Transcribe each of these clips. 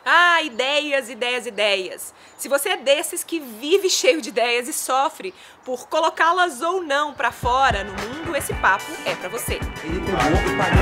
Ah, ideias, ideias, ideias. Se você é desses que vive cheio de ideias e sofre por colocá-las ou não pra fora no mundo, esse papo é pra você. Ele pegou e pagou.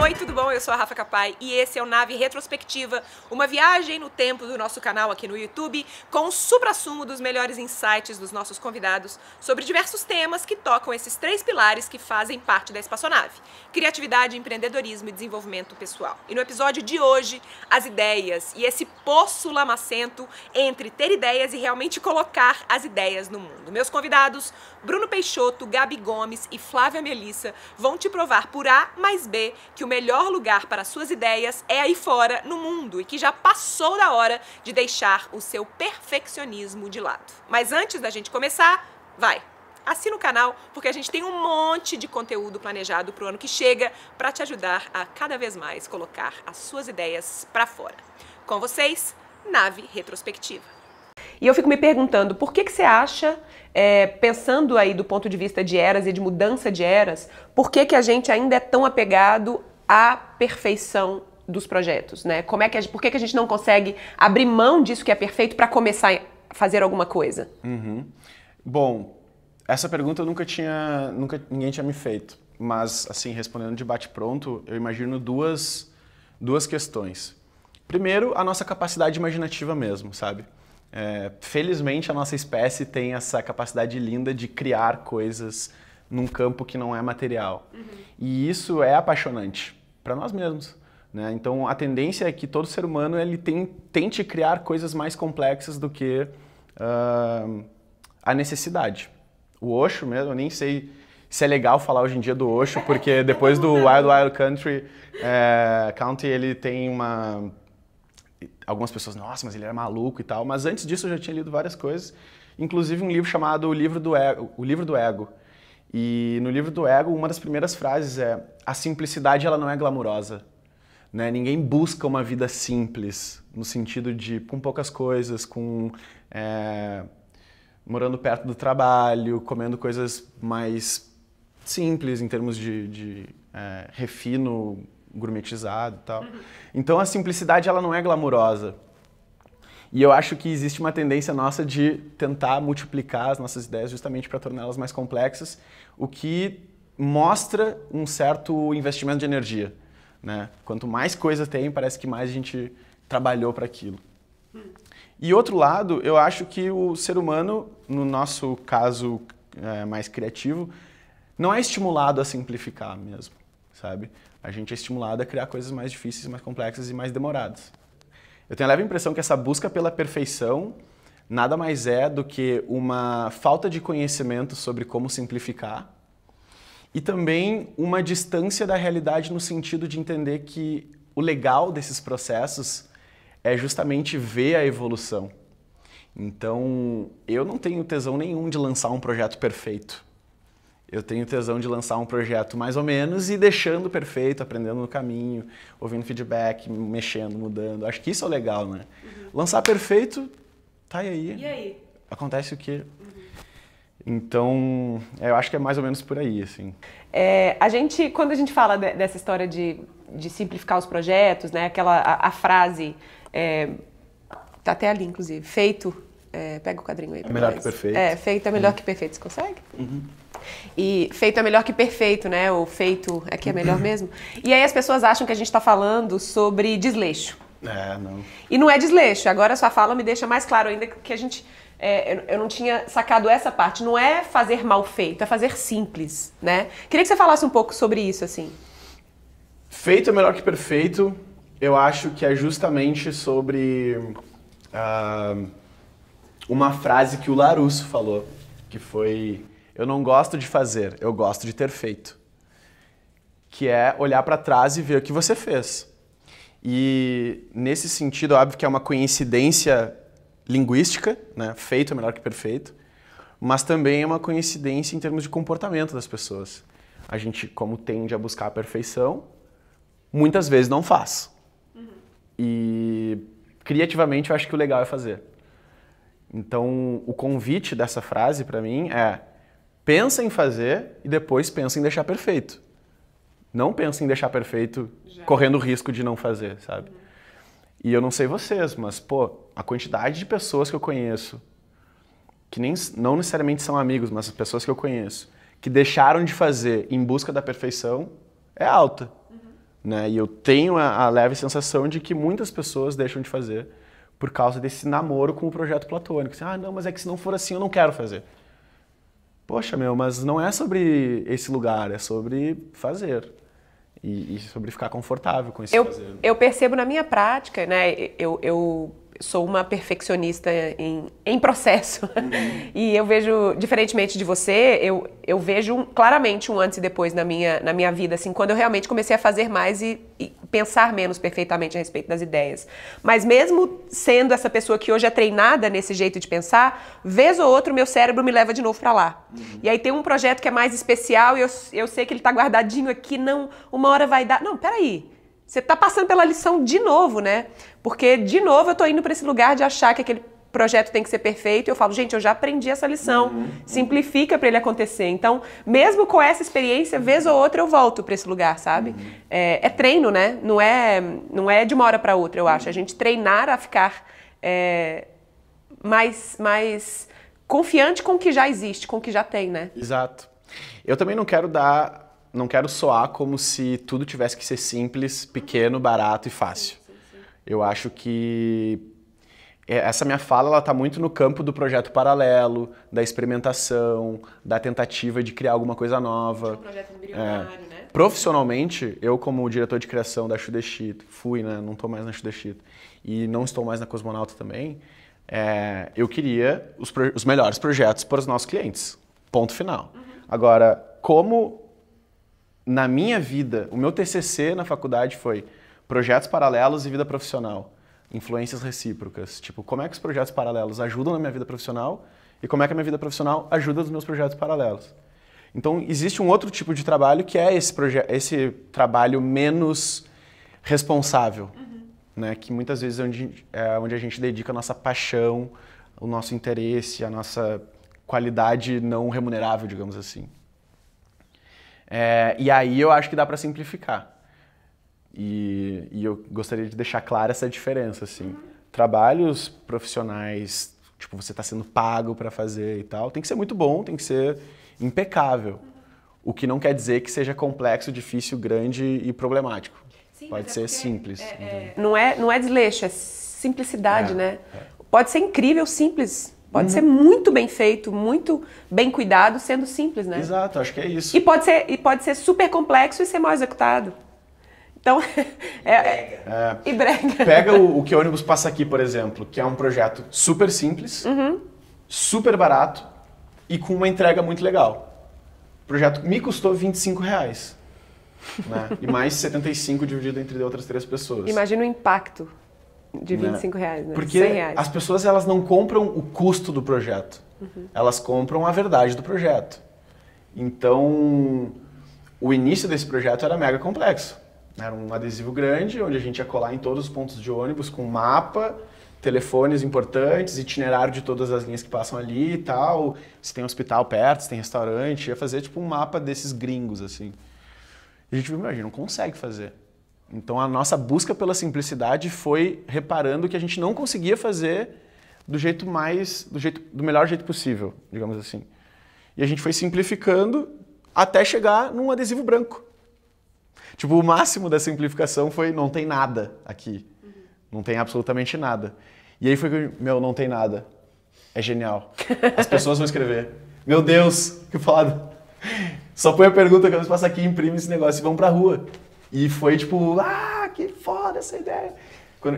Oi, tudo bom? Eu sou a Rafa Capai e esse é o Nave Retrospectiva, uma viagem no tempo do nosso canal aqui no YouTube com o suprassumo dos melhores insights dos nossos convidados sobre diversos temas que tocam esses três pilares que fazem parte da espaçonave: criatividade, empreendedorismo e desenvolvimento pessoal. E no episódio de hoje, as ideias e esse poço lamacento entre ter ideias e realmente colocar as ideias no mundo. Meus convidados, Bruno Peixoto, Gabi Gomes e Flávia Melissa, vão te provar por A mais B que o melhor lugar para suas ideias é aí fora, no mundo, e que já passou da hora de deixar o seu perfeccionismo de lado. Mas antes da gente começar, assina o canal, porque a gente tem um monte de conteúdo planejado pro ano que chega para te ajudar a cada vez mais colocar as suas ideias para fora. Com vocês, Nave Retrospectiva. E eu fico me perguntando, por que você acha, pensando aí do ponto de vista de eras e de mudança de eras, por que a gente ainda é tão apegado à perfeição dos projetos, né? Por que a gente não consegue abrir mão disso que é perfeito para começar a fazer alguma coisa? Bom, essa pergunta ninguém tinha me feito, mas assim, respondendo de bate-pronto, eu imagino duas questões. Primeiro, a nossa capacidade imaginativa mesmo, sabe? Felizmente a nossa espécie tem essa capacidade linda de criar coisas num campo que não é material. E isso é apaixonante para nós mesmos, né? Então a tendência é que todo ser humano ele tente criar coisas mais complexas do que a necessidade. O Osho mesmo, eu nem sei se é legal falar hoje em dia do Osho, porque depois do Wild Wild Country ele tem uma... Algumas pessoas, nossa, mas ele era maluco e tal, mas antes disso eu já tinha lido várias coisas, inclusive um livro chamado O Livro do Ego. E no Livro do Ego, uma das primeiras frases é: a simplicidade ela não é glamurosa, né? Ninguém busca uma vida simples, no sentido de com poucas coisas, morando perto do trabalho, comendo coisas mais simples em termos de refino gourmetizado e tal. Então a simplicidade ela não é glamurosa. E eu acho que existe uma tendência nossa de tentar multiplicar as nossas ideias justamente para torná-las mais complexas, o que mostra um certo investimento de energia, né? Quanto mais coisa tem, parece que mais a gente trabalhou para aquilo. E outro lado, eu acho que o ser humano, no nosso caso mais criativo, não é estimulado a simplificar mesmo, sabe? A gente é estimulado a criar coisas mais difíceis, mais complexas e mais demoradas. Eu tenho a leve impressão que essa busca pela perfeição nada mais é do que uma falta de conhecimento sobre como simplificar e também uma distância da realidade no sentido de entender que o legal desses processos é justamente ver a evolução. Então, eu não tenho tesão nenhum de lançar um projeto perfeito. Eu tenho tesão de lançar um projeto mais ou menos e deixando perfeito, aprendendo no caminho, ouvindo feedback, mexendo, mudando. Acho que isso é o legal, né? Lançar perfeito, tá aí. E aí? Acontece o quê? Então, eu acho que é mais ou menos por aí, assim. Quando a gente fala dessa história de simplificar os projetos, né? A frase, tá até ali, inclusive, feito, pega o quadrinho aí. É melhor que perfeito. Feito é melhor que perfeito, você consegue? E feito é melhor que perfeito, né? O feito é que é melhor mesmo. E aí as pessoas acham que a gente está falando sobre desleixo. Não. E não é desleixo. Agora a sua fala me deixa mais claro ainda que a gente... eu não tinha sacado essa parte. Não é fazer mal feito, é fazer simples, né? Queria que você falasse um pouco sobre isso, assim. Feito é melhor que perfeito, eu acho que é justamente sobre uma frase que o Larusso falou, que foi: eu não gosto de fazer, eu gosto de ter feito. Que é olhar para trás e ver o que você fez. E nesse sentido, óbvio que é uma coincidência linguística, né? Feito é melhor que perfeito, mas também é uma coincidência em termos de comportamento das pessoas. A gente, como tende a buscar a perfeição, muitas vezes não faz. E criativamente eu acho que o legal é fazer. Então, o convite dessa frase para mim é: Pensa em fazer e depois pensa em deixar perfeito. Não pensa em deixar perfeito correndo o risco de não fazer, sabe? E eu não sei vocês, mas, pô, a quantidade de pessoas que eu conheço, que não necessariamente são amigos, mas as pessoas que eu conheço, que deixaram de fazer em busca da perfeição, é alta. Né? E eu tenho a leve sensação de que muitas pessoas deixam de fazer por causa desse namoro com o projeto platônico. Assim, ah, não, mas é que se não for assim eu não quero fazer. Poxa, mas não é sobre esse lugar, é sobre fazer. E sobre ficar confortável com esse fazer. Eu percebo na minha prática, né? Eu sou uma perfeccionista em processo. E eu vejo, diferentemente de você, eu vejo claramente um antes e depois na minha vida, assim, quando eu realmente comecei a fazer mais e pensar menos perfeitamente a respeito das ideias. Mas mesmo sendo essa pessoa que hoje é treinada nesse jeito de pensar, vez ou outra o meu cérebro me leva de novo para lá. E aí tem um projeto que é mais especial e eu sei que ele tá guardadinho aqui, não, uma hora vai dar. Não, peraí. Você tá passando pela lição de novo, né? Porque, de novo, eu tô indo para esse lugar de achar que aquele projeto tem que ser perfeito. E eu falo, gente, eu já aprendi essa lição. Simplifica para ele acontecer. Então, mesmo com essa experiência, vez ou outra eu volto para esse lugar, sabe? É treino, né? Não é de uma hora para outra, eu acho. A gente treinar a ficar mais confiante com o que já existe, com o que já tem, né? Exato. Eu também não quero soar como se tudo tivesse que ser simples, pequeno, barato e fácil. Eu acho que essa minha fala ela está muito no campo do projeto paralelo, da experimentação, da tentativa de criar alguma coisa nova. Um projeto embrionário, né? Profissionalmente, eu como diretor de criação da Shudeshit, fui, né? Não estou mais na Shudeshit e não estou mais na Cosmonauta também, eu queria os melhores projetos para os nossos clientes. Ponto final. Agora, como na minha vida, o meu TCC na faculdade foi projetos paralelos e vida profissional, influências recíprocas. Tipo, como é que os projetos paralelos ajudam na minha vida profissional e como é que a minha vida profissional ajuda nos meus projetos paralelos. Então, existe um outro tipo de trabalho que é esse trabalho menos responsável, né? Que muitas vezes é onde a gente dedica a nossa paixão, o nosso interesse, a nossa qualidade não remunerável, digamos assim. E aí eu acho que dá para simplificar. E eu gostaria de deixar clara essa diferença, assim. Trabalhos profissionais, tipo, você está sendo pago para fazer e tal, tem que ser muito bom, tem que ser impecável. O que não quer dizer que seja complexo, difícil, grande e problemático. Sim, pode ser simples. Não é desleixo, é simplicidade, né? Pode ser incrível, simples. Pode ser muito bem feito, muito bem cuidado, sendo simples, né? Exato, acho que é isso. E pode ser super complexo e ser mal executado. Então, e brega. Pega o Que Ônibus Passa Aqui, por exemplo, que é um projeto super simples, super barato e com uma entrega muito legal. O projeto me custou R$25, né? E mais 75 dividido entre outras 3 pessoas. Imagina o impacto de R$25, né? Porque R$100. as pessoas elas não compram o custo do projeto, elas compram a verdade do projeto. Então, o início desse projeto era mega complexo. Era um adesivo grande, onde a gente ia colar em todos os pontos de ônibus com mapa, telefones importantes, itinerário de todas as linhas que passam ali e tal. Se tem hospital perto, se tem restaurante, ia fazer tipo um mapa desses gringos, assim. E a gente, imagina, não consegue fazer. Então a nossa busca pela simplicidade foi reparando que a gente não conseguia fazer do melhor jeito possível, digamos assim. E a gente foi simplificando até chegar num adesivo branco. Tipo, o máximo da simplificação foi não tem nada aqui. Não tem absolutamente nada. E aí foi que, não tem nada. É genial. As pessoas vão escrever. Meu Deus, que foda. Só põe a pergunta que eu passo aqui, imprime esse negócio e vão pra rua. E foi tipo, que foda essa ideia.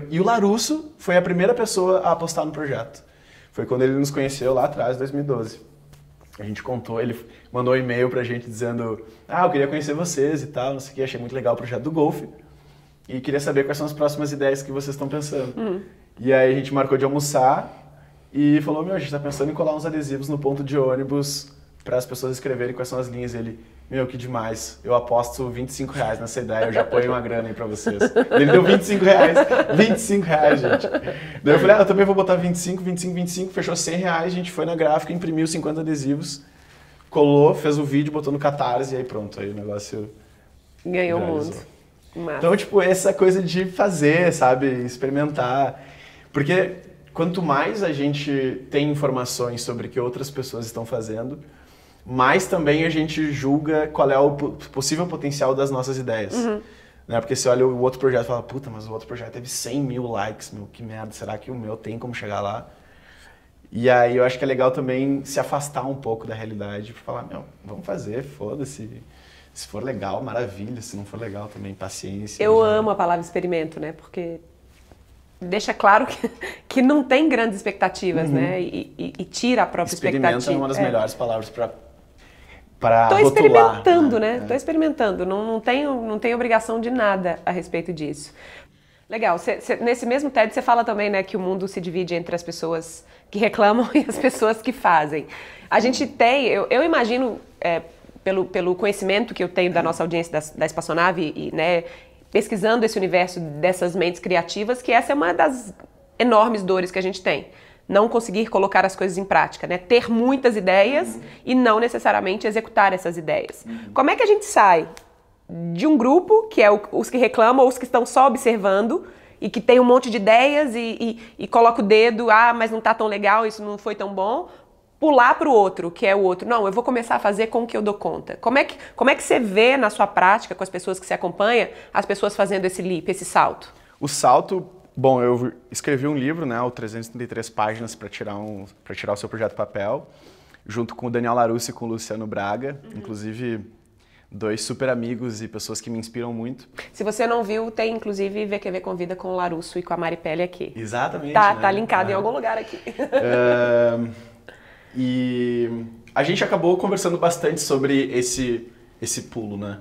E o Larusso foi a primeira pessoa a apostar no projeto. Foi quando ele nos conheceu lá atrás, em 2012. A gente contou, ele mandou um e-mail pra gente dizendo eu queria conhecer vocês e tal, não sei o que, achei muito legal o projeto do Golf. E queria saber quais são as próximas ideias que vocês estão pensando. E aí a gente marcou de almoçar e falou, a gente tá pensando em colar uns adesivos no ponto de ônibus para as pessoas escreverem quais são as linhas. Ele, que demais, eu aposto R$25 nessa ideia, eu já ponho uma grana aí pra vocês. Ele deu R$25, R$25, gente. Daí eu falei, eu também vou botar 25, fechou R$100, a gente foi na gráfica, imprimiu 50 adesivos, colou, fez o vídeo, botou no Catarse e aí pronto, aí o negócio ganhou o viralizou. mundo. Massa. Então, tipo, essa coisa de fazer, sabe? Experimentar. Porque quanto mais a gente tem informações sobre o que outras pessoas estão fazendo, mais também a gente julga qual é o possível potencial das nossas ideias. Né? Porque você olha o outro projeto e fala, puta, mas o outro projeto teve 100 mil likes, meu, que merda, será que o meu tem como chegar lá? E aí eu acho que é legal também se afastar um pouco da realidade e falar, meu, vamos fazer, foda-se. Se for legal, maravilha. Se não for legal também, paciência. Eu amo a palavra experimento, né? Porque deixa claro que não tem grandes expectativas, né? E tira a própria expectativa. Experimento é uma das melhores palavras para Tô rotular. experimentando, né? Tô experimentando. Não tenho obrigação de nada a respeito disso. Legal. Nesse mesmo TED você fala também, né, que o mundo se divide entre as pessoas que reclamam e as pessoas que fazem. A gente tem, eu imagino, pelo conhecimento que eu tenho da nossa audiência da Espaçonave e, né, pesquisando esse universo dessas mentes criativas, que essa é uma das enormes dores que a gente tem. Não conseguir colocar as coisas em prática, né? Ter muitas ideias e não necessariamente executar essas ideias. Como é que a gente sai de um grupo, que é os que reclamam ou os que estão só observando e que tem um monte de ideias e coloca o dedo, mas não tá tão legal, isso não foi tão bom, pular para o outro, que é o outro. Não, eu vou começar a fazer com o que eu dou conta. Como é que você vê na sua prática, com as pessoas que você acompanha, as pessoas fazendo esse leap, esse salto? O salto, bom, eu escrevi um livro, né, o 333 páginas para tirar o seu projeto papel, junto com o Daniel Larusso e com o Luciano Braga, inclusive 2 super amigos e pessoas que me inspiram muito. Se você não viu, tem inclusive VQV Convida com o Larusso e com a Maripelli aqui. Exatamente. Tá linkado em algum lugar aqui. E a gente acabou conversando bastante sobre esse pulo, né?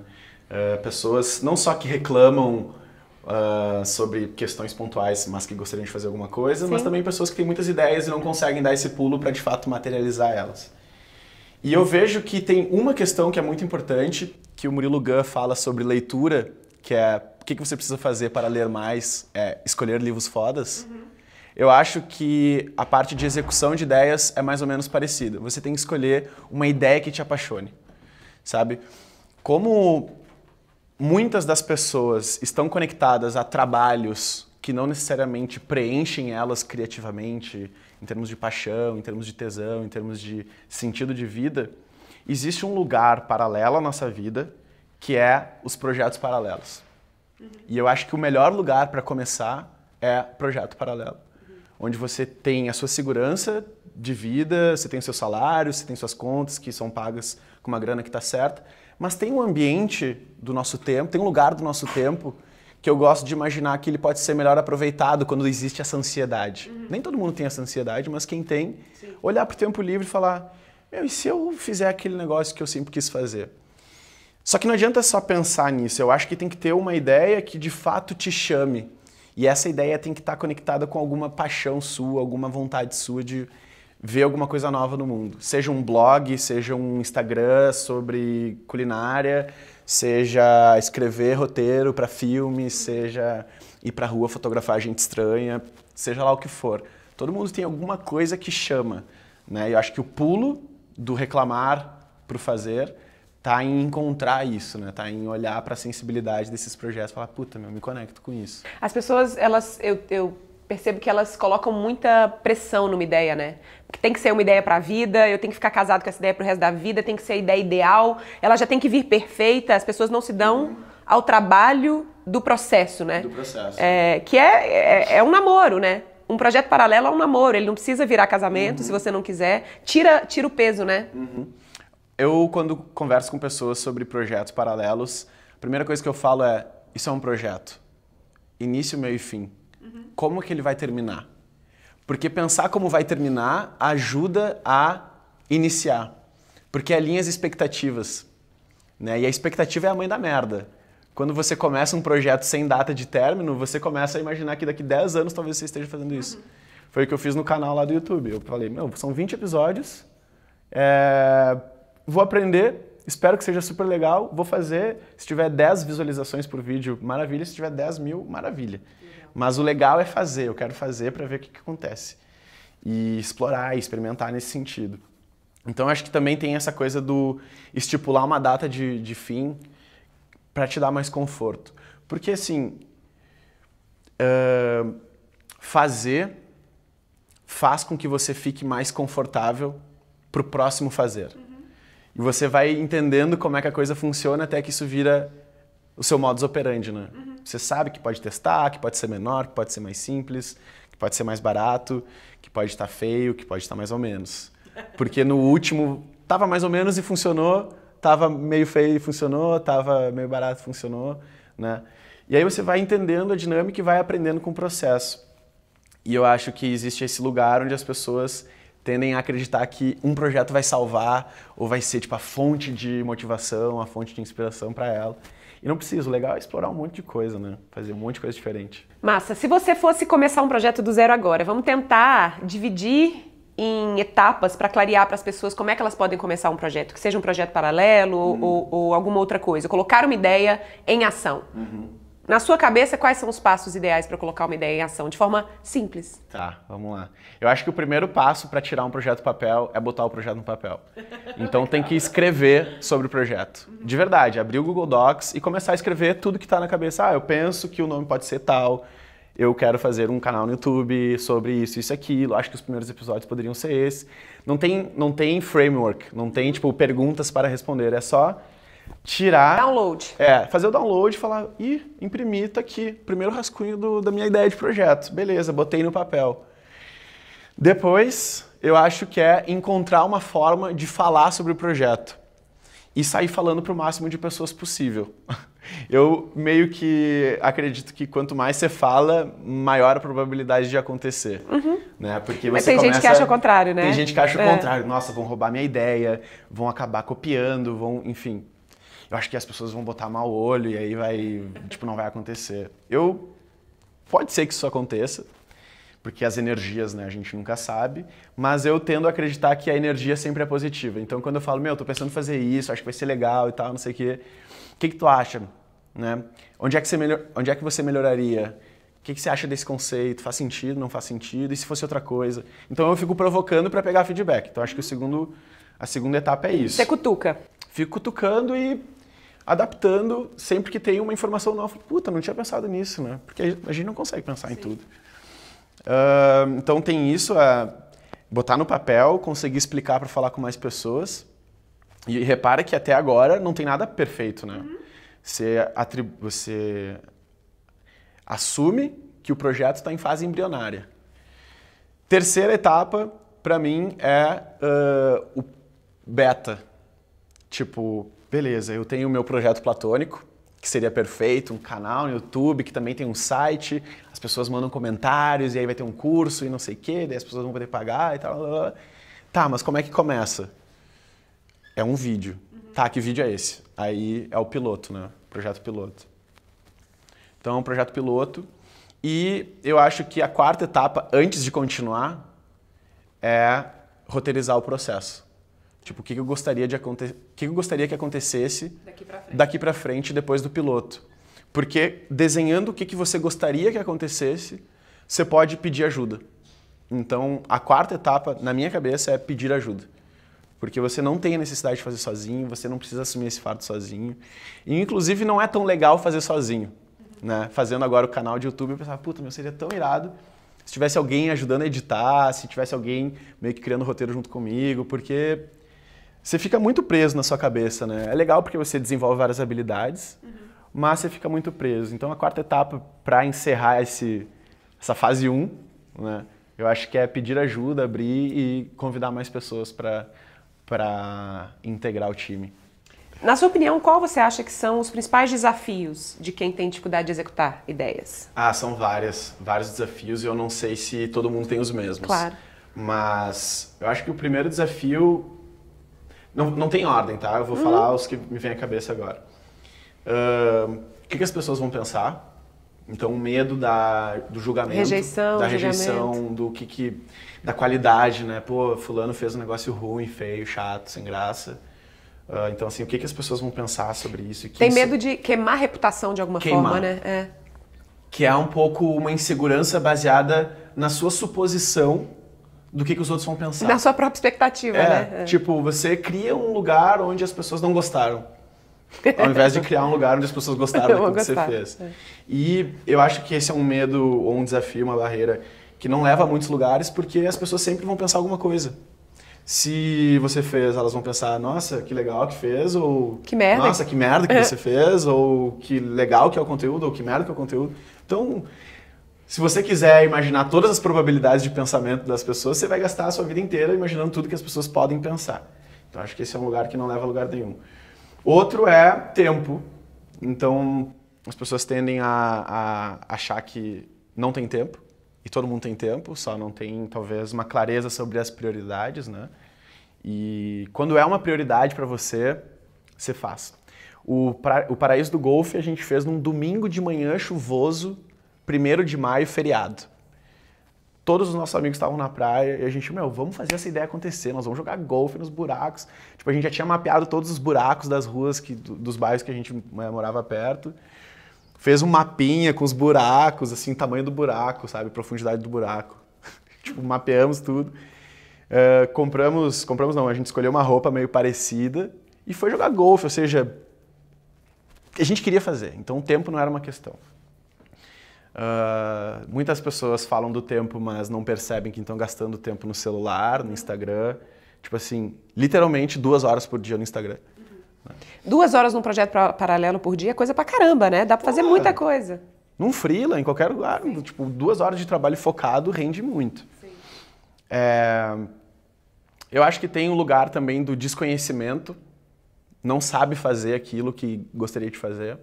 Pessoas não só que reclamam sobre questões pontuais, mas que gostariam de fazer alguma coisa, mas também pessoas que têm muitas ideias e não conseguem dar esse pulo para de fato materializar elas. E eu vejo que tem uma questão que é muito importante, que o Murilo Gun fala sobre leitura, que é o que você precisa fazer para ler mais, escolher livros fodas. Eu acho que a parte de execução de ideias é mais ou menos parecida. Você tem que escolher uma ideia que te apaixone, sabe? Como muitas das pessoas estão conectadas a trabalhos que não necessariamente preenchem elas criativamente, em termos de paixão, em termos de tesão, em termos de sentido de vida, existe um lugar paralelo à nossa vida, que é os projetos paralelos. E eu acho que o melhor lugar para começar é projeto paralelo. Onde você tem a sua segurança de vida, você tem o seu salário, você tem suas contas que são pagas com uma grana que está certa, mas tem um ambiente do nosso tempo, tem um lugar do nosso tempo que eu gosto de imaginar que ele pode ser melhor aproveitado quando existe essa ansiedade. Nem todo mundo tem essa ansiedade, mas quem tem, olhar para o tempo livre e falar, e se eu fizer aquele negócio que eu sempre quis fazer? Só que não adianta só pensar nisso, eu acho que tem que ter uma ideia que de fato te chame. E essa ideia tem que estar conectada com alguma paixão sua, alguma vontade sua de ver alguma coisa nova no mundo. Seja um blog, seja um Instagram sobre culinária, seja escrever roteiro para filme, seja ir para a rua fotografar gente estranha, seja lá o que for. Todo mundo tem alguma coisa que chama, né? Eu acho que o pulo do reclamar para o fazer tá em encontrar isso, né? Tá em olhar para a sensibilidade desses projetos e falar, puta, me conecto com isso. As pessoas, eu percebo que elas colocam muita pressão numa ideia, né? Porque tem que ser uma ideia para a vida, eu tenho que ficar casado com essa ideia pro resto da vida, tem que ser a ideia ideal, ela já tem que vir perfeita, as pessoas não se dão ao trabalho do processo, né? Do processo. Que é um namoro, né? Um projeto paralelo é um namoro, ele não precisa virar casamento se você não quiser. Tira o peso, né? Eu, quando converso com pessoas sobre projetos paralelos, a primeira coisa que eu falo é, isso é um projeto. Início, meio e fim. Como que ele vai terminar? Porque pensar como vai terminar ajuda a iniciar. Porque alinha as expectativas, né? E a expectativa é a mãe da merda. Quando você começa um projeto sem data de término, você começa a imaginar que daqui 10 anos talvez você esteja fazendo isso. Foi o que eu fiz no canal lá do YouTube. Eu falei, são 20 episódios, vou aprender, espero que seja super legal, vou fazer. Se tiver 10 visualizações por vídeo, maravilha. Se tiver 10 mil, maravilha. Mas o legal é fazer, eu quero fazer para ver o que acontece. E explorar, e experimentar nesse sentido. Então acho que também tem essa coisa do estipular uma data de fim para te dar mais conforto. Porque assim, fazer faz com que você fique mais confortável pro próximo fazer. E você vai entendendo como é que a coisa funciona até que isso vira o seu modus operandi, né? Você sabe que pode testar, que pode ser menor, que pode ser mais simples, que pode ser mais barato, que pode estar feio, que pode estar mais ou menos. Porque no último tava mais ou menos e funcionou, tava meio feio e funcionou, tava meio barato e funcionou, né? E aí você vai entendendo a dinâmica e vai aprendendo com o processo. E eu acho que existe esse lugar onde as pessoas tendem a acreditar que um projeto vai salvar ou vai ser tipo a fonte de motivação, a fonte de inspiração para ela. E não precisa, o legal é explorar um monte de coisa, né? Fazer um monte de coisa diferente. Massa, se você fosse começar um projeto do zero agora, vamos tentar dividir em etapas para clarear para as pessoas como é que elas podem começar um projeto, que seja um projeto paralelo ou alguma outra coisa. Colocar uma ideia em ação. Na sua cabeça, quais são os passos ideais para colocar uma ideia em ação, de forma simples? Tá, vamos lá. Eu acho que o primeiro passo para tirar um projeto do papel é botar o projeto no papel. Então tem que escrever sobre o projeto. De verdade, abrir o Google Docs e começar a escrever tudo que está na cabeça. Ah, eu penso que o nome pode ser tal, eu quero fazer um canal no YouTube sobre isso, isso e aquilo, acho que os primeiros episódios poderiam ser esse. Não tem framework, não tem tipo perguntas para responder, é só tirar... Download. Fazer o download e falar, imprimir, tá aqui, primeiro rascunho da minha ideia de projeto. Beleza, botei no papel. Depois, eu acho que é encontrar uma forma de falar sobre o projeto e sair falando para o máximo de pessoas possível. Eu meio que acredito que quanto mais você fala, maior a probabilidade de acontecer. Né? Porque Mas tem gente que acha o contrário, né? Tem gente que acha o contrário. Nossa, vão roubar minha ideia, vão acabar copiando, enfim. Eu acho que as pessoas vão botar mau olho e aí não vai acontecer. Pode ser que isso aconteça, porque as energias, né, a gente nunca sabe, mas eu tendo a acreditar que a energia sempre é positiva. Então, quando eu falo, tô pensando em fazer isso, acho que vai ser legal e tal, não sei o quê, o que tu acha? Né? Onde é que você melhoraria? O que você acha desse conceito? Faz sentido, não faz sentido? E se fosse outra coisa? Então, eu fico provocando para pegar feedback. Então, acho que a segunda etapa é isso. Você cutuca. Fico cutucando e adaptando sempre que tem uma informação nova. Puta, não tinha pensado nisso, né? Porque a gente não consegue pensar em tudo. Então tem isso, botar no papel, conseguir explicar para falar com mais pessoas. E repara que até agora não tem nada perfeito, né? Você assume que o projeto está em fase embrionária. Terceira etapa, para mim, é o beta. Tipo, beleza, eu tenho o meu projeto platônico, que seria perfeito, um canal no YouTube, que também tem um site, as pessoas mandam comentários, e aí vai ter um curso e não sei o quê, daí as pessoas vão poder pagar e tal. Tá, mas como é que começa? É um vídeo. Tá, que vídeo é esse? Aí é o piloto, né? Projeto piloto. Então, é um projeto piloto. E eu acho que a quarta etapa, antes de continuar, é roteirizar o processo. Tipo, o que eu gostaria que acontecesse daqui pra frente depois do piloto. Porque desenhando o que você gostaria que acontecesse, você pode pedir ajuda. Então, a quarta etapa, na minha cabeça, é pedir ajuda. Porque você não tem a necessidade de fazer sozinho, você não precisa assumir esse fardo sozinho. E, inclusive, não é tão legal fazer sozinho. Né? Fazendo agora o canal de YouTube, eu pensava, puta, seria tão irado se tivesse alguém ajudando a editar, se tivesse alguém meio que criando roteiro junto comigo, porque você fica muito preso na sua cabeça, né? É legal porque você desenvolve várias habilidades, mas você fica muito preso. Então, a quarta etapa, para encerrar essa fase 1, né, eu acho que é pedir ajuda, abrir e convidar mais pessoas para integrar o time. Na sua opinião, qual você acha que são os principais desafios de quem tem dificuldade de executar ideias? São vários desafios e eu não sei se todo mundo tem os mesmos. Claro. Mas eu acho que o primeiro desafio... Não tem ordem, tá? Eu vou falar os que me vêm à cabeça agora. O que as pessoas vão pensar? Então, o medo do julgamento. Rejeição, da rejeição, da qualidade, né? Pô, fulano fez um negócio ruim, feio, chato, sem graça. Então, assim, o que as pessoas vão pensar sobre isso? Tem medo de queimar a reputação de alguma forma, né? Que é um pouco uma insegurança baseada na sua suposição do que os outros vão pensar. Na sua própria expectativa, né? Tipo, você cria um lugar onde as pessoas não gostaram. Ao invés de criar um lugar onde as pessoas gostaram daquilo que você fez. E eu acho que esse é um medo, ou um desafio, uma barreira, que não leva a muitos lugares, porque as pessoas sempre vão pensar alguma coisa. Se você fez, elas vão pensar, nossa, que legal que fez, ou... Que merda. Nossa, que merda que você fez, ou que legal que é o conteúdo, ou que merda que é o conteúdo. Então, se você quiser imaginar todas as probabilidades de pensamento das pessoas, você vai gastar a sua vida inteira imaginando tudo que as pessoas podem pensar. Então, acho que esse é um lugar que não leva a lugar nenhum. Outro é tempo. Então, as pessoas tendem a achar que não tem tempo. E todo mundo tem tempo, só não tem, talvez, uma clareza sobre as prioridades, né? E quando é uma prioridade para você, você faz. O Paraíso do Golfe a gente fez num domingo de manhã chuvoso, 1º de maio, feriado. Todos os nossos amigos estavam na praia e a gente, vamos fazer essa ideia acontecer, nós vamos jogar golfe nos buracos. Tipo, a gente já tinha mapeado todos os buracos das ruas, dos bairros que a gente morava perto. Fez um mapinha com os buracos, assim, tamanho do buraco, sabe? Profundidade do buraco. Tipo, mapeamos tudo. Compramos não, a gente escolheu uma roupa meio parecida e foi jogar golfe, ou seja, a gente queria fazer, então o tempo não era uma questão. Muitas pessoas falam do tempo, mas não percebem que estão gastando tempo no celular, no Instagram. Tipo assim, literalmente 2 horas por dia no Instagram. 2 horas num projeto paralelo por dia é coisa pra caramba, né? Dá pra fazer muita coisa. Num freela, em qualquer lugar. Tipo, 2 horas de trabalho focado rende muito. Sim. Eu acho que tem um lugar também do desconhecimento. Não sabe fazer aquilo que gostaria de fazer.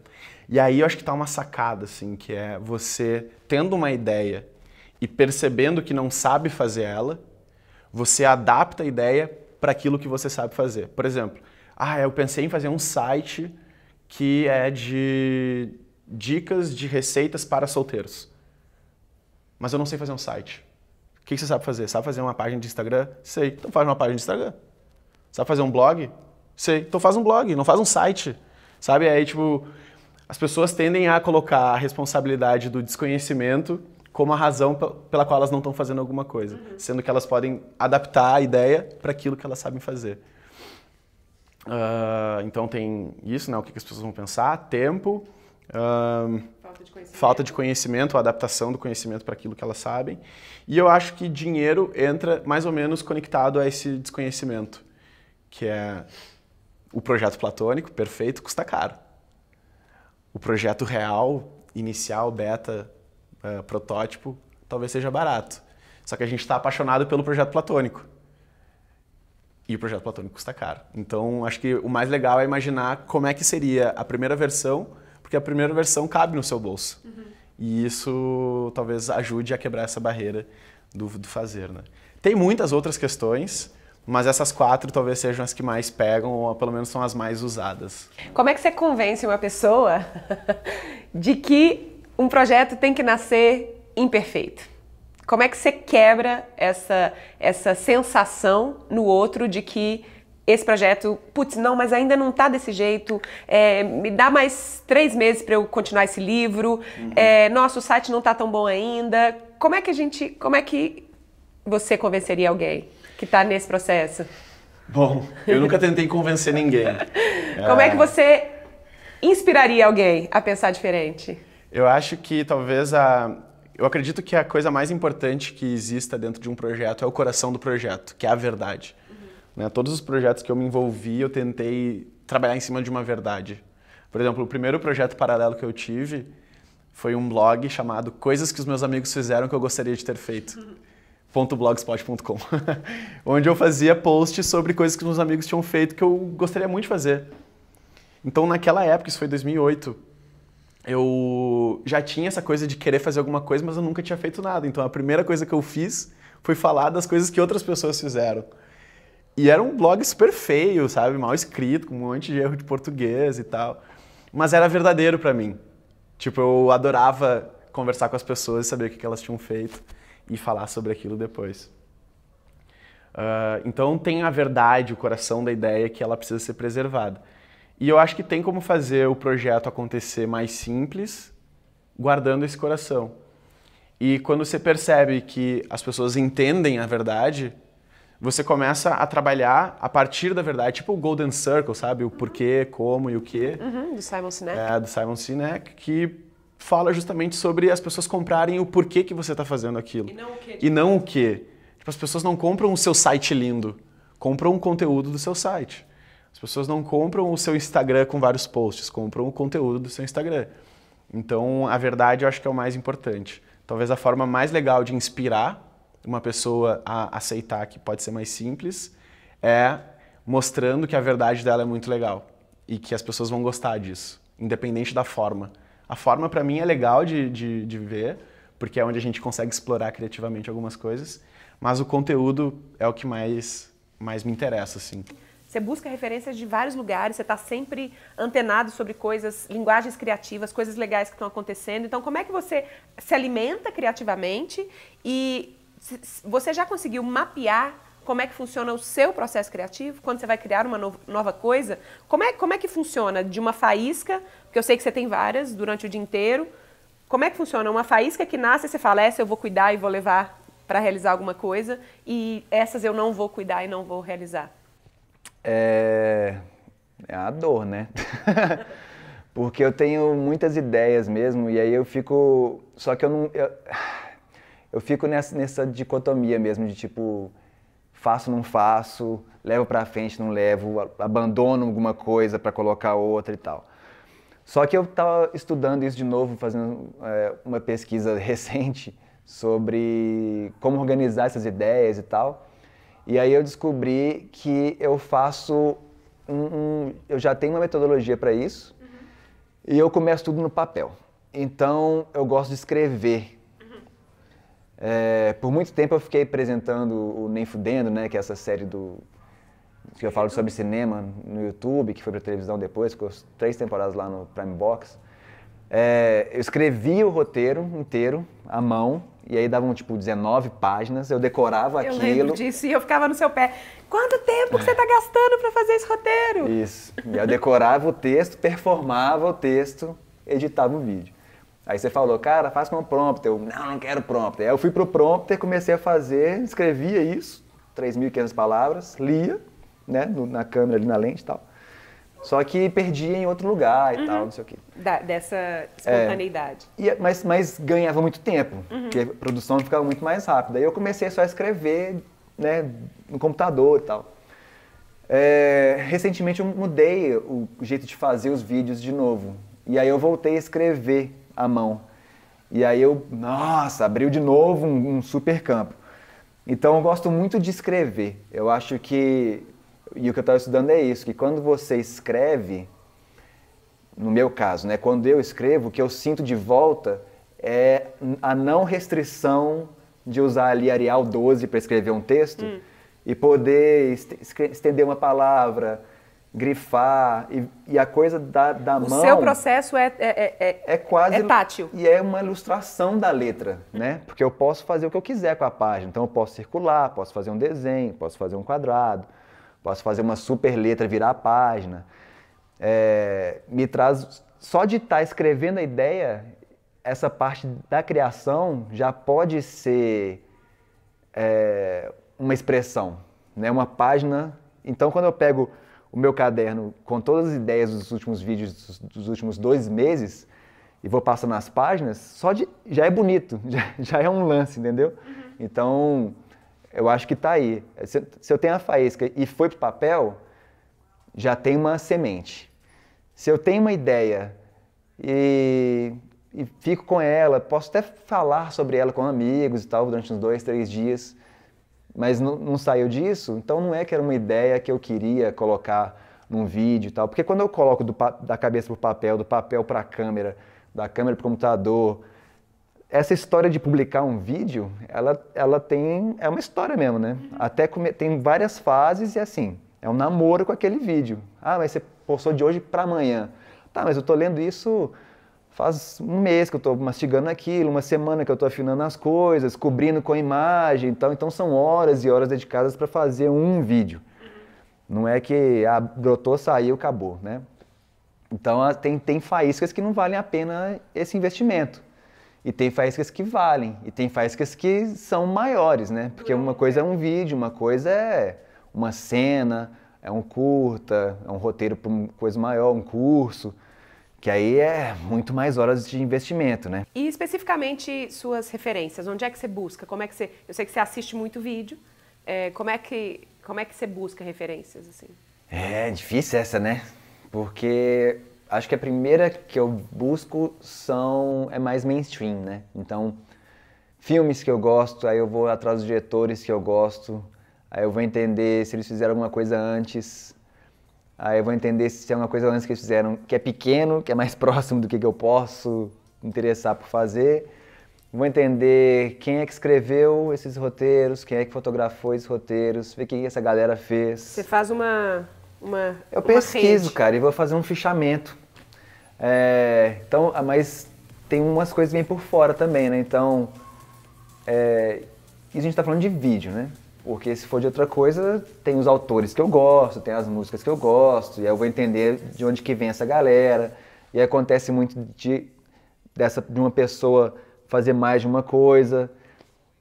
E aí eu acho que tá uma sacada, assim, que é você tendo uma ideia e percebendo que não sabe fazer ela, você adapta a ideia para aquilo que você sabe fazer. Por exemplo, eu pensei em fazer um site que é de dicas de receitas para solteiros. Mas eu não sei fazer um site. O que você sabe fazer? Sabe fazer uma página de Instagram? Sei. Então faz uma página de Instagram. Sabe fazer um blog? Sei. Então faz um blog, não faz um site. Sabe? Aí, tipo, as pessoas tendem a colocar a responsabilidade do desconhecimento como a razão pela qual elas não estão fazendo alguma coisa. Sendo que elas podem adaptar a ideia para aquilo que elas sabem fazer. Então tem isso, né? O que as pessoas vão pensar, tempo, falta de conhecimento, a adaptação do conhecimento para aquilo que elas sabem. E eu acho que dinheiro entra mais ou menos conectado a esse desconhecimento, que é o projeto platônico, perfeito, custa caro. O projeto real, inicial, beta, protótipo, talvez seja barato. Só que a gente está apaixonado pelo projeto platônico. E o projeto platônico custa caro. Então, acho que o mais legal é imaginar como é que seria a primeira versão, porque a primeira versão cabe no seu bolso. E isso talvez ajude a quebrar essa barreira do fazer, né? Tem muitas outras questões, mas essas 4 talvez sejam as que mais pegam, ou pelo menos são as mais usadas. Como é que você convence uma pessoa de que um projeto tem que nascer imperfeito? Como é que você quebra essa sensação no outro de que esse projeto, putz, não, mas ainda não tá desse jeito, me dá mais 3 meses para eu continuar esse livro, nossa, o site não tá tão bom ainda. Como é que você convenceria alguém que tá nesse processo? Bom, eu nunca tentei convencer ninguém. Como é que você inspiraria alguém a pensar diferente? Eu acho que talvez eu acredito que a coisa mais importante que exista dentro de um projeto é o coração do projeto, que é a verdade. Né? Todos os projetos que eu me envolvi, eu tentei trabalhar em cima de uma verdade. Por exemplo, o primeiro projeto paralelo que eu tive foi um blog chamado Coisas que os meus amigos fizeram que eu gostaria de ter feito. .blogspot.com onde eu fazia posts sobre coisas que meus amigos tinham feito que eu gostaria muito de fazer. Então, naquela época, isso foi 2008, eu já tinha essa coisa de querer fazer alguma coisa, mas eu nunca tinha feito nada. Então a primeira coisa que eu fiz foi falar das coisas que outras pessoas fizeram. E era um blog super feio, sabe? Mal escrito, com um monte de erro de português e tal. Mas era verdadeiro pra mim. Tipo, eu adorava conversar com as pessoas e saber o que elas tinham feito e falar sobre aquilo depois. Então tem a verdade, o coração da ideia que ela precisa ser preservada. E eu acho que tem como fazer o projeto acontecer mais simples, guardando esse coração. E quando você percebe que as pessoas entendem a verdade, você começa a trabalhar a partir da verdade, tipo o Golden Circle, sabe? O porquê, como e o quê. Do Simon Sinek. Do Simon Sinek, que fala justamente sobre as pessoas comprarem o porquê que você está fazendo aquilo. E não o quê. E não o quê. Tipo, as pessoas não compram o seu site lindo, compram o conteúdo do seu site. As pessoas não compram o seu Instagram com vários posts, compram o conteúdo do seu Instagram. Então, a verdade eu acho que é o mais importante. Talvez a forma mais legal de inspirar uma pessoa a aceitar que pode ser mais simples é mostrando que a verdade dela é muito legal e que as pessoas vão gostar disso, independente da forma. A forma, para mim, é legal de ver, porque é onde a gente consegue explorar criativamente algumas coisas, mas o conteúdo é o que mais me interessa, assim. Você busca referências de vários lugares, você está sempre antenado sobre coisas, linguagens criativas, coisas legais que estão acontecendo. Então, como é que você se alimenta criativamente e você já conseguiu mapear como é que funciona o seu processo criativo? Quando você vai criar uma nova coisa, como é que funciona de uma faísca, porque eu sei que você tem várias durante o dia inteiro, como é que funciona uma faísca que nasce e você fala, essa eu vou cuidar e vou levar para realizar alguma coisa, e essas eu não vou cuidar e não vou realizar? É a dor, né? Porque eu tenho muitas ideias mesmo, e aí eu fico... Só que eu fico nessa dicotomia mesmo, de tipo, faço, não faço, levo pra frente, não levo, abandono alguma coisa pra colocar outra e tal. Só que eu tava estudando isso de novo, fazendo uma pesquisa recente sobre como organizar essas ideias e tal. E aí eu descobri que eu faço eu já tenho uma metodologia para isso, e eu começo tudo no papel. Então eu gosto de escrever. Por muito tempo eu fiquei apresentando o Nem Fudendo, né, que é essa série que eu falo sobre cinema no YouTube, que foi para televisão depois, ficou 3 temporadas lá no Prime Box. Eu escrevia o roteiro inteiro à mão, e aí davam tipo 19 páginas, eu decorava aquilo. Eu lembro disso e eu ficava no seu pé. Quanto tempo que você está gastando para fazer esse roteiro? Isso. E eu decorava o texto, performava o texto, editava o vídeo. Aí você falou, cara, faz com um prompter. Eu, não quero prompter. Aí eu fui pro prompter, comecei a fazer, escrevia isso, 3.500 palavras, lia, né, na câmera ali na lente e tal. Só que perdia em outro lugar e tal, não sei o quê. Dessa espontaneidade. Mas ganhava muito tempo, porque a produção ficava muito mais rápida. Aí eu comecei só a escrever, né, no computador e tal. Recentemente eu mudei o jeito de fazer os vídeos de novo. E aí eu voltei a escrever à mão. E aí nossa, abriu de novo um super campo. Então eu gosto muito de escrever. Eu acho que... E o que eu estava estudando é isso, que quando você escreve, no meu caso, né, quando eu escrevo, o que eu sinto de volta é a não restrição de usar ali Arial 12 para escrever um texto e poder estender uma palavra, grifar, e a coisa da mão... O seu processo é quase tátil. E é uma ilustração da letra, né? Porque eu posso fazer o que eu quiser com a página. Então eu posso circular, posso fazer um desenho, posso fazer um quadrado, posso fazer uma super letra virar a página. Me traz... Só de estar escrevendo a ideia, essa parte da criação já pode ser uma expressão, né? Uma página. Então, quando eu pego o meu caderno com todas as ideias dos últimos vídeos dos últimos 2 meses e vou passando as páginas, já é bonito, já é um lance, entendeu? Então... Eu acho que está aí. Se eu tenho a faísca e foi para o papel, já tem uma semente. Se eu tenho uma ideia e fico com ela, posso até falar sobre ela com amigos e tal, durante uns 2, 3 dias, mas não saiu disso, então não é que era uma ideia que eu queria colocar num vídeo e tal. Porque quando eu coloco da cabeça para o papel, do papel para a câmera, da câmera para o computador, essa história de publicar um vídeo, é uma história mesmo, né? Até tem várias fases e assim, é um namoro com aquele vídeo. Ah, mas você postou de hoje para amanhã. Tá, mas eu tô lendo isso faz um mês que eu tô mastigando aquilo, uma semana que eu tô afinando as coisas, cobrindo com a imagem e tal. Então são horas e horas dedicadas para fazer um vídeo. Não é que brotou, saiu, acabou, né? Então tem faíscas que não valem a pena esse investimento. E tem faíscas que valem, e tem faíscas que são maiores, né? Porque uma coisa é um vídeo, uma coisa é uma cena, é um curta, é um roteiro para uma coisa maior, um curso, que aí é muito mais horas de investimento, né? E especificamente suas referências, onde é que você busca? Como é que você... Eu sei que você assiste muito vídeo, como é que você busca referências, assim? É difícil essa, né? Porque acho que a primeira que eu busco é mais mainstream, né? Então, filmes que eu gosto, aí eu vou atrás dos diretores que eu gosto, aí eu vou entender se eles fizeram alguma coisa antes, aí eu vou entender se tem alguma coisa antes que eles fizeram que é pequeno, que é mais próximo do que eu posso interessar por fazer. Vou entender quem é que escreveu esses roteiros, quem é que fotografou esses roteiros, ver o que essa galera fez. Você faz Eu pesquiso, cara, e vou fazer um fichamento. Então, mas tem umas coisas bem por fora também, né? Então, isso a gente tá falando de vídeo, né? Porque se for de outra coisa, tem os autores que eu gosto, tem as músicas que eu gosto, e aí eu vou entender de onde que vem essa galera. E acontece muito de uma pessoa fazer mais de uma coisa,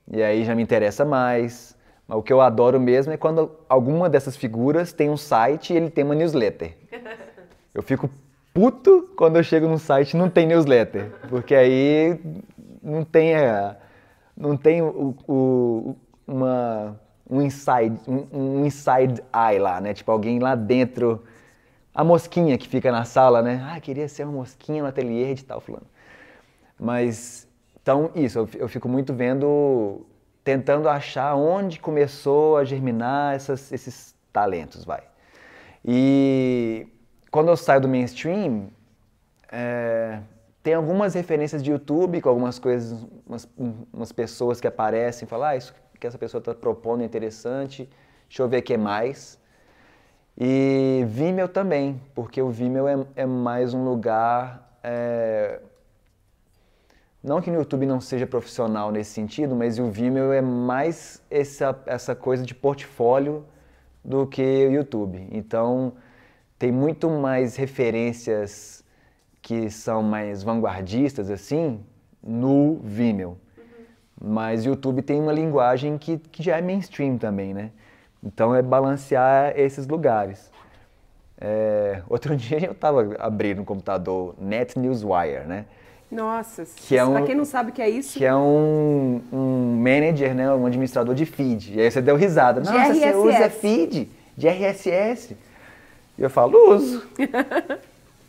e aí já me interessa mais. Mas o que eu adoro mesmo é quando alguma dessas figuras tem um site e ele tem uma newsletter. Eu fico puto quando eu chego num site e não tem newsletter, porque aí não tem um inside eye lá, né? Tipo, alguém lá dentro, a mosquinha que fica na sala, né? Ah, queria ser uma mosquinha no ateliê de tal fulano. Mas, então, isso, eu fico muito tentando achar onde começou a germinar esses talentos, vai. E quando eu saio do mainstream, tem algumas referências de YouTube, com algumas coisas, umas pessoas que aparecem e falam, isso que essa pessoa está propondo é interessante, deixa eu ver o que mais. E Vimeo também, porque o Vimeo é mais um lugar... Não que no YouTube não seja profissional nesse sentido, mas o Vimeo é mais essa coisa de portfólio do que o YouTube. Então, tem muito mais referências que são mais vanguardistas, assim, no Vimeo. Mas o YouTube tem uma linguagem que já é mainstream também, né? Então, é balancear esses lugares. Outro dia eu estava abrindo no computador NetNewsWire, né? Nossa, pra quem não sabe o que é isso... Que é um manager, né, um administrador de feed. E aí você deu risada. De Nossa, RSS. você usa feed de RSS? E eu falo, uso.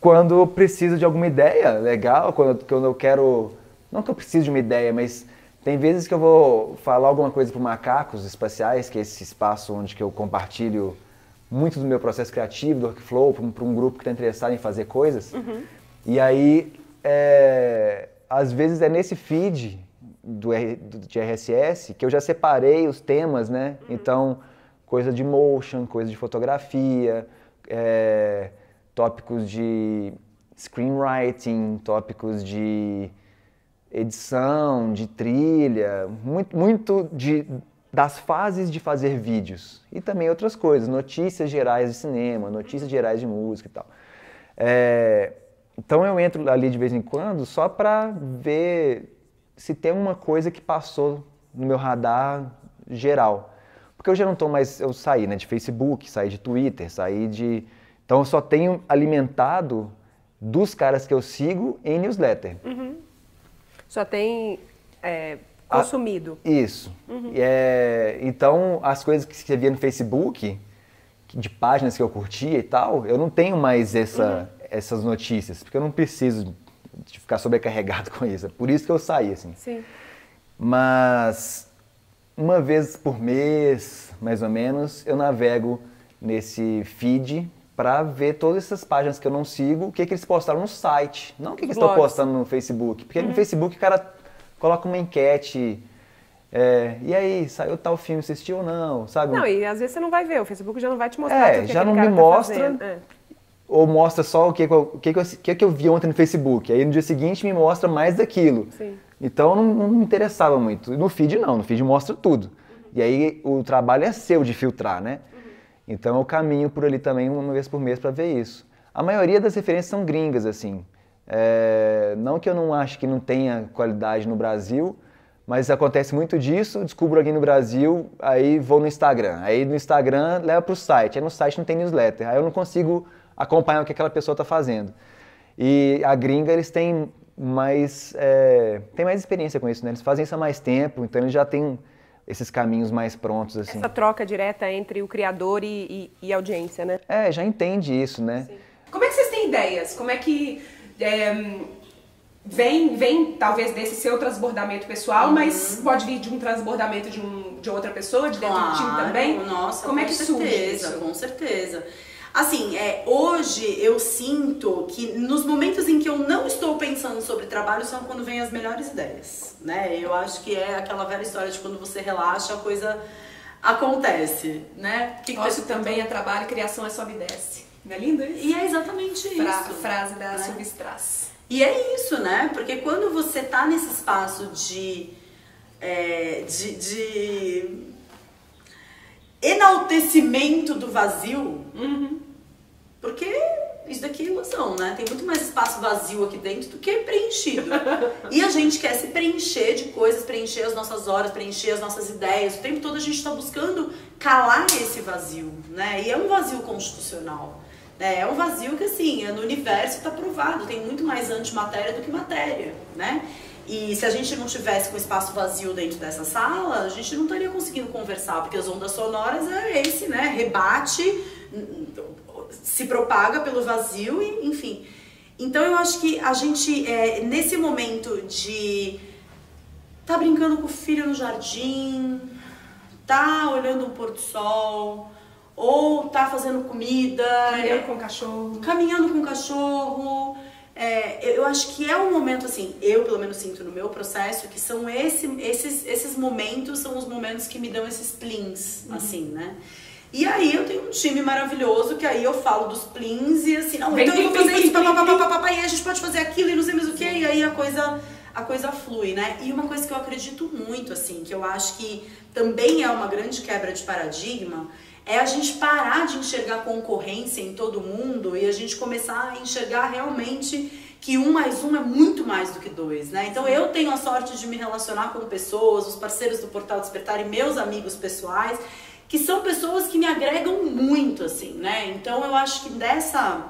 Quando eu preciso de alguma ideia legal, quando eu quero... Não que eu preciso de uma ideia, mas tem vezes que eu vou falar alguma coisa para Macacos Espaciais, que é esse espaço onde que eu compartilho muito do meu processo criativo, do workflow, para um grupo que está interessado em fazer coisas. E aí... às vezes é nesse feed de RSS que eu já separei os temas, né? Então, coisa de motion, coisa de fotografia, tópicos de screenwriting, tópicos de edição, de trilha, muito das fases de fazer vídeos. E também outras coisas, notícias gerais de cinema, notícias gerais de música e tal. Então eu entro ali de vez em quando só para ver se tem uma coisa que passou no meu radar geral. Porque eu já não estou mais... Eu saí, né, de Facebook, saí de Twitter, saí de... Então eu só tenho alimentado dos caras que eu sigo em newsletter. Só tem consumido. Isso. Então as coisas que você via no Facebook, de páginas que eu curtia e tal, eu não tenho mais essas notícias, porque eu não preciso de ficar sobrecarregado com isso. É por isso que eu saí, assim. Sim. Mas uma vez por mês, mais ou menos, eu navego nesse feed para ver todas essas páginas que eu não sigo, o que eles postaram no site, não o que eles estão postando no Facebook. Porque no Facebook o cara coloca uma enquete, e aí, saiu tal filme, você assistiu ou não, sabe? Não, e às vezes você não vai ver, o Facebook já não vai te mostrar tudo que já não me mostra, ou mostra só o que eu vi ontem no Facebook, aí no dia seguinte me mostra mais daquilo. Sim. Então não me interessava muito. No feed não, no feed mostra tudo. E aí o trabalho é seu de filtrar, né? Então eu caminho por ali também uma vez por mês para ver isso. A maioria das referências são gringas, assim. Não que eu não ache que não tenha qualidade no Brasil, mas acontece muito disso, descubro aqui no Brasil, aí vou no Instagram. Aí no Instagram leva para o site, aí no site não tem newsletter, aí eu não consigo acompanhar o que aquela pessoa está fazendo. E a gringa, eles têm mais experiência com isso, né? Eles fazem isso há mais tempo, então eles já têm esses caminhos mais prontos, assim. Essa troca direta entre o criador e a audiência, né? Já entende isso, né? Sim. Como é que vocês têm ideias? Como é que vem talvez desse seu transbordamento pessoal, mas pode vir de um transbordamento de outra pessoa, de dentro do time também? Nossa, como é que surge isso? Com certeza. Assim, hoje eu sinto que nos momentos em que eu não estou pensando sobre trabalho são quando vem as melhores ideias, né? Eu acho que é aquela velha história de quando você relaxa, a coisa acontece, né? Isso também é trabalho, criação é sobe e desce. Não é lindo isso? E é exatamente isso. Frase da Silvia Strass. E é isso, né? Porque quando você tá nesse espaço de enaltecimento do vazio, porque isso daqui é ilusão, né? Tem muito mais espaço vazio aqui dentro do que preenchido. E a gente quer se preencher de coisas, preencher as nossas horas, preencher as nossas ideias. O tempo todo a gente está buscando calar esse vazio, né? E é um vazio constitucional. É um vazio que, assim, no universo está provado. Tem muito mais antimatéria do que matéria, né? E se a gente não tivesse com espaço vazio dentro dessa sala, a gente não estaria conseguindo conversar, porque as ondas sonoras né? Rebate, se propaga pelo vazio, e, enfim. Então eu acho que a gente, nesse momento de tá brincando com o filho no jardim, tá olhando um pôr do sol, ou tá fazendo comida, caminhando com o cachorro. Eu acho que é um momento, assim, eu pelo menos sinto no meu processo, que são esses momentos, são os momentos que me dão esses plins, assim, né? E aí eu tenho um time maravilhoso, que aí eu falo dos plins e assim, não, então eu vou fazer isso, e a gente pode fazer aquilo e não sei mais o que, e aí a coisa flui, né? E uma coisa que eu acredito muito, assim, que eu acho que também é uma grande quebra de paradigma, é a gente parar de enxergar concorrência em todo mundo e a gente começar a enxergar realmente que 1 mais 1 é muito mais do que 2, né? Então eu tenho a sorte de me relacionar com pessoas, os parceiros do Portal Despertar e meus amigos pessoais, que são pessoas que me agregam muito, assim, né? Então eu acho que dessa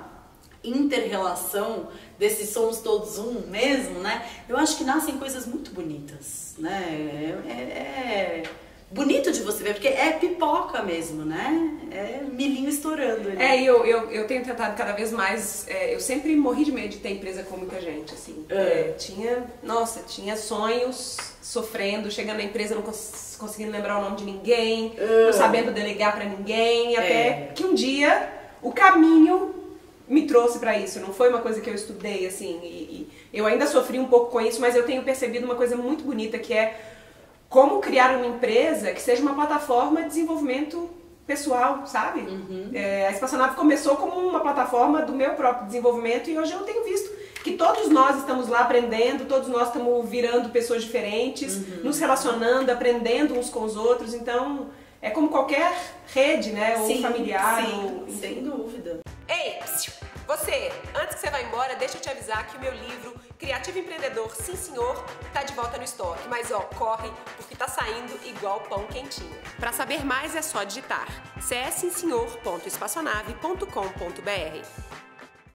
inter-relação, desse somos todos um mesmo, né? Eu acho que nascem coisas muito bonitas, né? Bonito de você ver, porque é pipoca mesmo, né? É milhinho estourando. Né? Eu tenho tentado cada vez mais. Eu sempre morri de medo de ter empresa com muita gente, assim. Tinha sonhos, sofrendo, chegando na empresa, não conseguindo lembrar o nome de ninguém, não sabendo delegar pra ninguém, até que um dia o caminho me trouxe pra isso. Não foi uma coisa que eu estudei, assim, e eu ainda sofri um pouco com isso, mas eu tenho percebido uma coisa muito bonita, que é como criar uma empresa que seja uma plataforma de desenvolvimento pessoal, sabe? A Espaçonave começou como uma plataforma do meu próprio desenvolvimento e hoje eu tenho visto que todos nós estamos lá aprendendo, todos nós estamos virando pessoas diferentes, nos relacionando, aprendendo uns com os outros. Então, é como qualquer rede, né? Ou familiar. Sim, sem dúvida. Ei, você, antes que você vá embora, deixa eu te avisar que o meu livro Criativo Empreendedor, Sim Senhor, tá de volta no estoque. Mas corre, porque tá saindo igual pão quentinho. Para saber mais é só digitar cssimsenhor.espaçonave.com.br.